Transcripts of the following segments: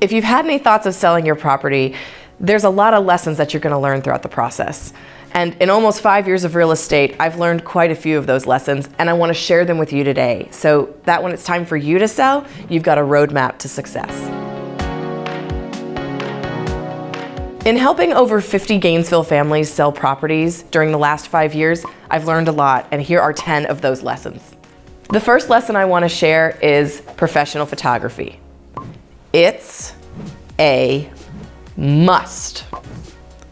If you've had any thoughts of selling your property, there's a lot of lessons that you're going to learn throughout the process. And in almost 5 years of real estate, I've learned quite a few of those lessons, and I want to share them with you today so that when it's time for you to sell, you've got a roadmap to success. In helping over 50 Gainesville families sell properties during the last 5 years, I've learned a lot, and here are 10 of those lessons. The first lesson I want to share is professional photography. It's a must.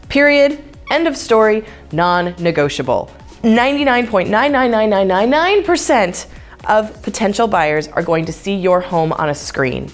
Period. End of story. Non-negotiable. 99.99999% of potential buyers are going to see your home on a screen.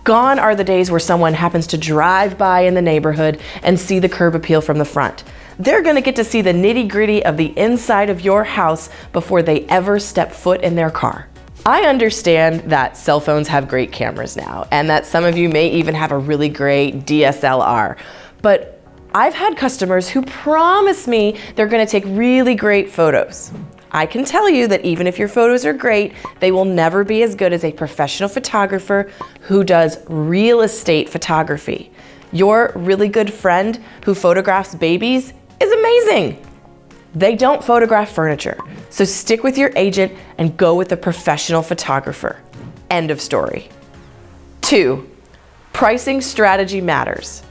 Gone are the days where someone happens to drive by in the neighborhood and see the curb appeal from the front. They're going to get to see the nitty-gritty of the inside of your house before they ever step foot in their car. I understand that cell phones have great cameras now, and that some of you may even have a really great DSLR, but I've had customers who promise me they're going to take really great photos. I can tell you that even if your photos are great, they will never be as good as a professional photographer who does real estate photography. Your really good friend who photographs babies is amazing. They don't photograph furniture, so stick with your agent and go with a professional photographer. End of story. 2, pricing strategy matters,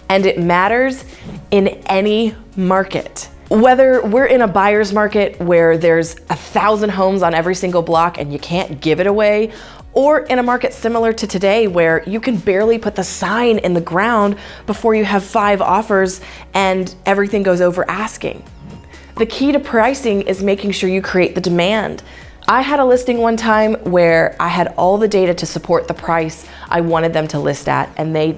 and it matters in any market. Whether we're in a buyer's market where there's 1,000 homes on every single block and you can't give it away, or in a market similar to today where you can barely put the sign in the ground before you have 5 offers and everything goes over asking. The key to pricing is making sure you create the demand. I had a listing one time where I had all the data to support the price I wanted them to list at, and they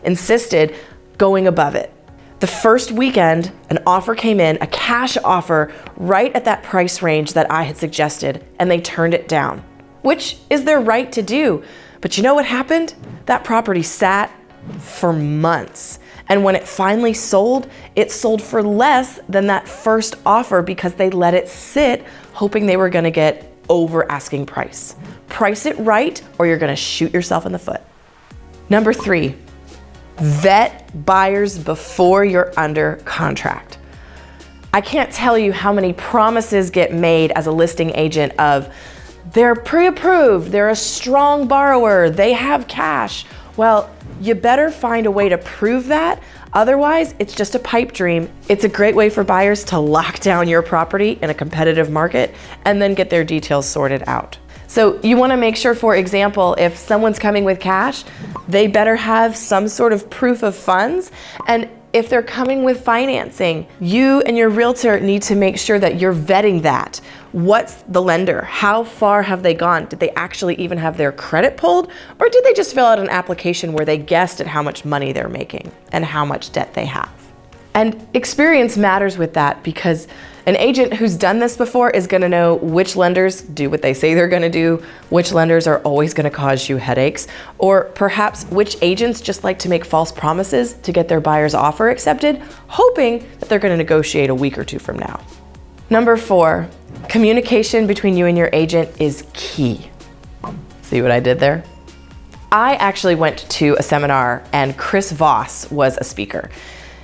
insisted going above it. The first weekend, an offer came in, a cash offer, right at that price range that I had suggested, and they turned it down, which is their right to do. But you know what happened? That property sat for months. And when it finally sold, it sold for less than that first offer because they let it sit, hoping they were going to get over asking price. Price it right, or you're going to shoot yourself in the foot. Number 3, vet buyers before you're under contract. I can't tell you how many promises get made as a listing agent of they're pre-approved, they're a strong borrower, they have cash. Well, you better find a way to prove that. Otherwise, it's just a pipe dream. It's a great way for buyers to lock down your property in a competitive market and then get their details sorted out. So you want to make sure, for example, if someone's coming with cash, they better have some sort of proof of funds. And if they're coming with financing, you and your realtor need to make sure that you're vetting that. What's the lender? How far have they gone? Did they actually even have their credit pulled? Or did they just fill out an application where they guessed at how much money they're making and how much debt they have? And experience matters with that, because an agent who's done this before is going to know which lenders do what they say they're going to do, which lenders are always going to cause you headaches, or perhaps which agents just like to make false promises to get their buyer's offer accepted, hoping that they're going to negotiate a week or 2 from now. Number 4, communication between you and your agent is key. See what I did there? I actually went to a seminar and Chris Voss was a speaker.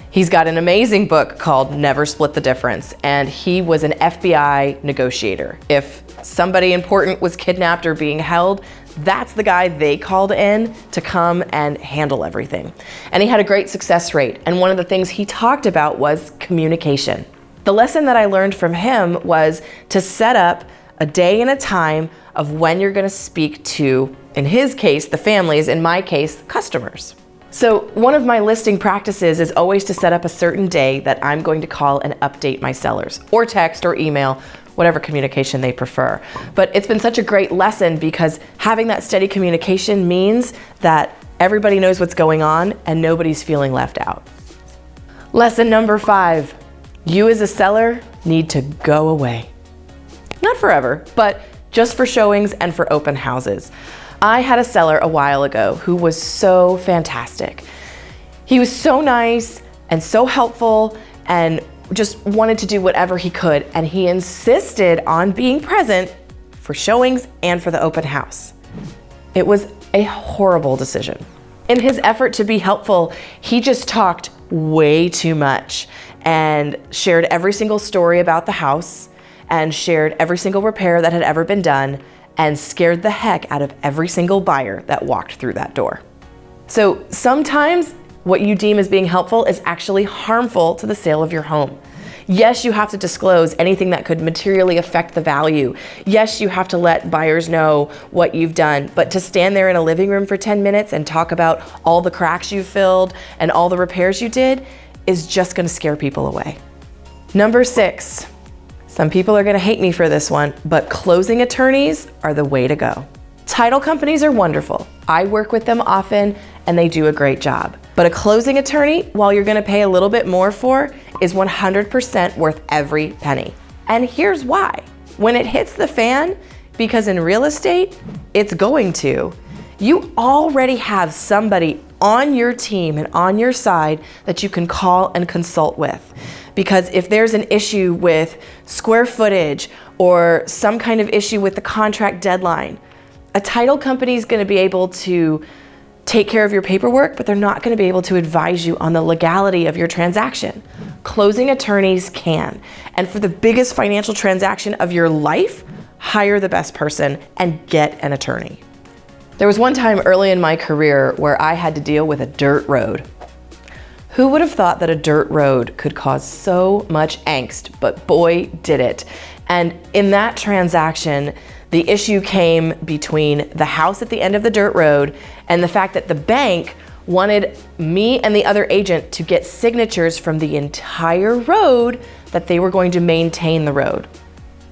He's got an amazing book called Never Split the Difference, and he was an FBI negotiator. If somebody important was kidnapped or being held, that's the guy they called in to come and handle everything. And he had a great success rate, and one of the things he talked about was communication. The lesson that I learned from him was to set up a day and a time of when you're going to speak to, in his case, the families, in my case, customers. So one of my listing practices is always to set up a certain day that I'm going to call and update my sellers, or text or email, whatever communication they prefer. But it's been such a great lesson because having that steady communication means that everybody knows what's going on and nobody's feeling left out. Lesson number 5, you as a seller need to go away. Not forever, but just for showings and for open houses. I had a seller a while ago who was so fantastic. He was so nice and so helpful and just wanted to do whatever he could, and he insisted on being present for showings and for the open house. It was a horrible decision. In his effort to be helpful, he just talked way too much and shared every single story about the house and shared every single repair that had ever been done and scared the heck out of every single buyer that walked through that door. So sometimes what you deem as being helpful is actually harmful to the sale of your home. Yes, you have to disclose anything that could materially affect the value. Yes, you have to let buyers know what you've done, but to stand there in a living room for 10 minutes and talk about all the cracks you filled and all the repairs you did is just gonna scare people away. Number 6, some people are gonna hate me for this one, but closing attorneys are the way to go. Title companies are wonderful. I work with them often and they do a great job. But a closing attorney, while you're gonna pay a little bit more for, is 100% worth every penny. And here's why. When it hits the fan, because in real estate, it's going to, you already have somebody on your team and on your side that you can call and consult with. Because if there's an issue with square footage or some kind of issue with the contract deadline, a title company is gonna be able to take care of your paperwork, but they're not gonna be able to advise you on the legality of your transaction. Closing attorneys can. And for the biggest financial transaction of your life, hire the best person and get an attorney. There was one time early in my career where I had to deal with a dirt road. Who would have thought that a dirt road could cause so much angst, but boy, did it. And in that transaction, the issue came between the house at the end of the dirt road and the fact that the bank wanted me and the other agent to get signatures from the entire road that they were going to maintain the road.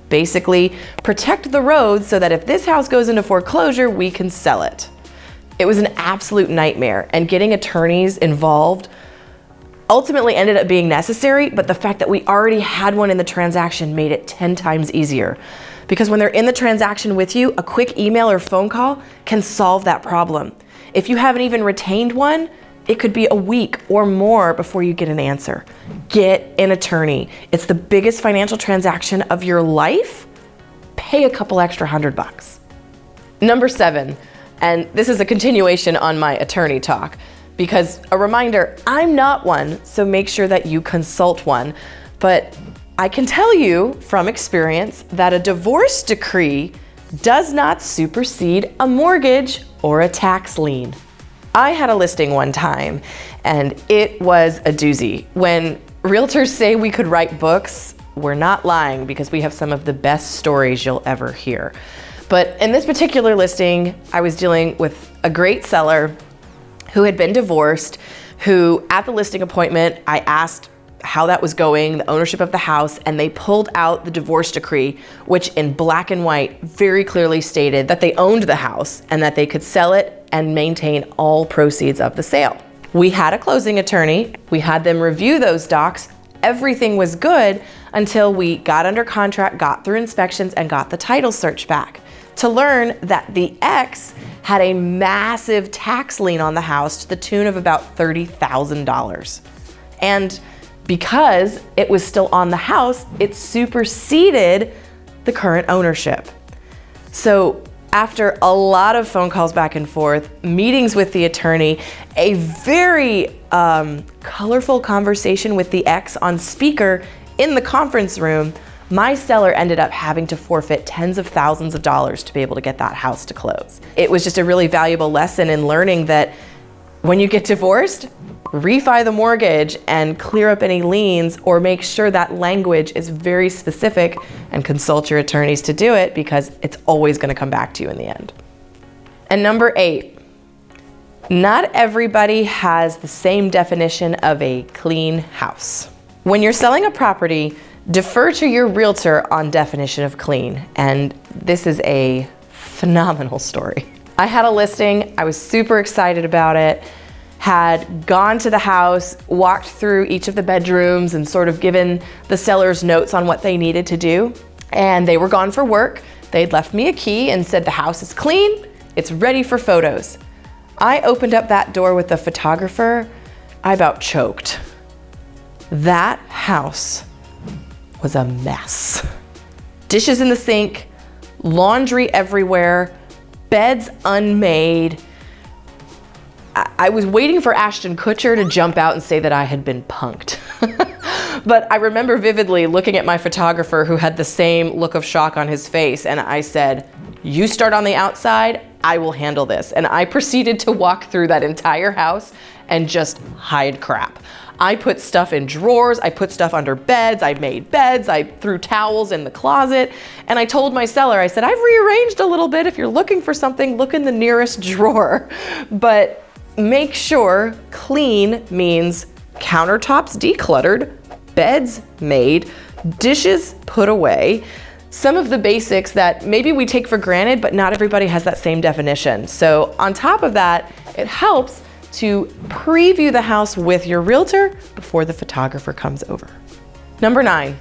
Basically, protect the road so that if this house goes into foreclosure, we can sell it. It was an absolute nightmare, and getting attorneys involved ultimately ended up being necessary, but the fact that we already had one in the transaction made it 10 times easier. Because when they're in the transaction with you, a quick email or phone call can solve that problem. If you haven't even retained one, it could be a week or more before you get an answer. Get an attorney. It's the biggest financial transaction of your life. Pay a couple extra $100. Number 7, and this is a continuation on my attorney talk, because a reminder, I'm not one, so make sure that you consult one. But I can tell you from experience that a divorce decree does not supersede a mortgage or a tax lien. I had a listing one time and it was a doozy. When realtors say we could write books, we're not lying, because we have some of the best stories you'll ever hear. But in this particular listing, I was dealing with a great seller who had been divorced, who at the listing appointment, I asked how that was going, the ownership of the house, and they pulled out the divorce decree, which in black and white very clearly stated that they owned the house and that they could sell it and maintain all proceeds of the sale. We had a closing attorney, we had them review those docs, everything was good until we got under contract, got through inspections, and got the title search back to learn that the ex had a massive tax lien on the house to the tune of about $30,000. And because it was still on the house, it superseded the current ownership. So after a lot of phone calls back and forth, meetings with the attorney, a very colorful conversation with the ex on speaker in the conference room, my seller ended up having to forfeit tens of thousands of dollars to be able to get that house to close. It was just a really valuable lesson in learning that when you get divorced, refi the mortgage and clear up any liens, or make sure that language is very specific and consult your attorneys to do it, because it's always going to come back to you in the end. And number 8, not everybody has the same definition of a clean house. When you're selling a property, defer to your realtor on definition of clean, and this is a phenomenal story. I had a listing, I was super excited about it, had gone to the house, walked through each of the bedrooms and sort of given the sellers notes on what they needed to do, and they were gone for work. They'd left me a key and said the house is clean, it's ready for photos. I opened up that door with the photographer, I about choked. That house was a mess. Dishes in the sink, laundry everywhere, beds unmade, I was waiting for Ashton Kutcher to jump out and say that I had been punked. But I remember vividly looking at my photographer who had the same look of shock on his face, and I said, "You start on the outside, I will handle this." And I proceeded to walk through that entire house and just hide crap. I put stuff in drawers, I put stuff under beds, I made beds, I threw towels in the closet, and I told my seller, I said, "I've rearranged a little bit. If you're looking for something, look in the nearest drawer." But make sure clean means countertops decluttered, beds made, dishes put away, some of the basics that maybe we take for granted, but not everybody has that same definition. So on top of that, it helps to preview the house with your realtor before the photographer comes over. Number 9,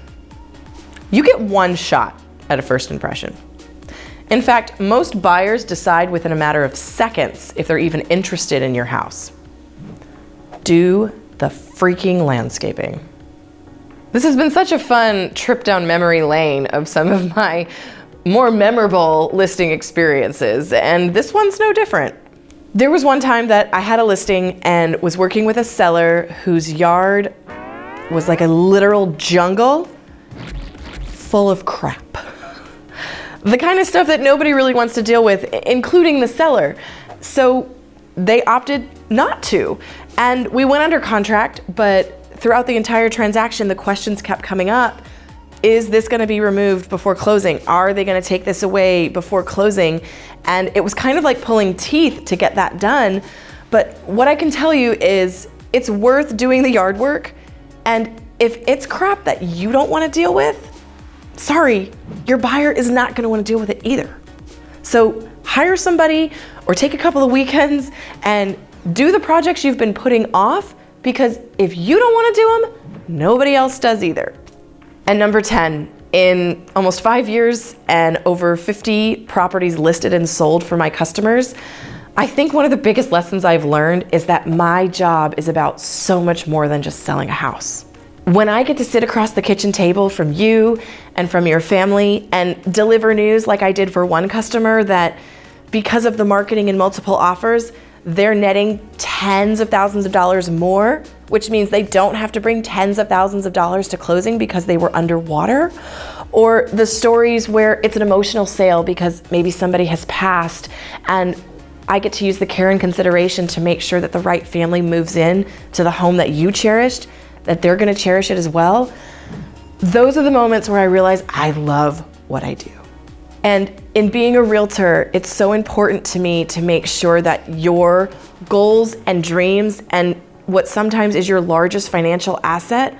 you get one shot at a first impression. In fact, most buyers decide within a matter of seconds if they're even interested in your house. Do the freaking landscaping. This has been such a fun trip down memory lane of some of my more memorable listing experiences, and this one's no different. There was one time that I had a listing and was working with a seller whose yard was like a literal jungle full of crap. The kind of stuff that nobody really wants to deal with, including the seller. So they opted not to. And we went under contract, but throughout the entire transaction, the questions kept coming up. Is this gonna be removed before closing? Are they gonna take this away before closing? And it was kind of like pulling teeth to get that done. But what I can tell you is it's worth doing the yard work. And if it's crap that you don't wanna deal with, sorry, your buyer is not gonna wanna deal with it either. So hire somebody or take a couple of weekends and do the projects you've been putting off, because if you don't wanna do them, nobody else does either. And number 10, in almost 5 years and over 50 properties listed and sold for my customers, I think one of the biggest lessons I've learned is that my job is about so much more than just selling a house. When I get to sit across the kitchen table from you and from your family and deliver news like I did for one customer that because of the marketing and multiple offers, they're netting tens of thousands of dollars more, which means they don't have to bring tens of thousands of dollars to closing because they were underwater. Or the stories where it's an emotional sale because maybe somebody has passed and I get to use the care and consideration to make sure that the right family moves in to the home that you cherished, that they're gonna cherish it as well. Those are the moments where I realize I love what I do. And in being a realtor, it's so important to me to make sure that your goals and dreams and what sometimes is your largest financial asset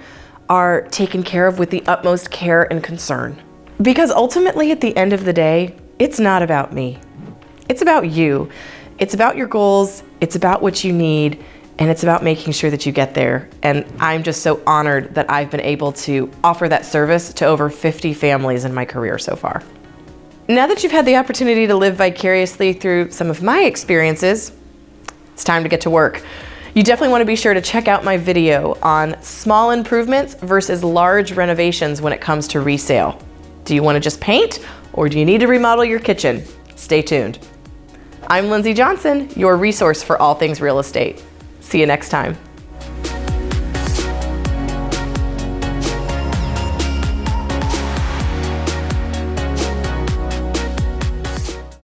are taken care of with the utmost care and concern. Because ultimately, at the end of the day, it's not about me. It's about you. It's about your goals, it's about what you need, and it's about making sure that you get there. And I'm just so honored that I've been able to offer that service to over 50 families in my career so far. Now that you've had the opportunity to live vicariously through some of my experiences, it's time to get to work. You definitely want to be sure to check out my video on small improvements versus large renovations when it comes to resale. Do you want to just paint or do you need to remodel your kitchen? Stay tuned. I'm Lindsey Johnson, your resource for all things real estate. See you next time.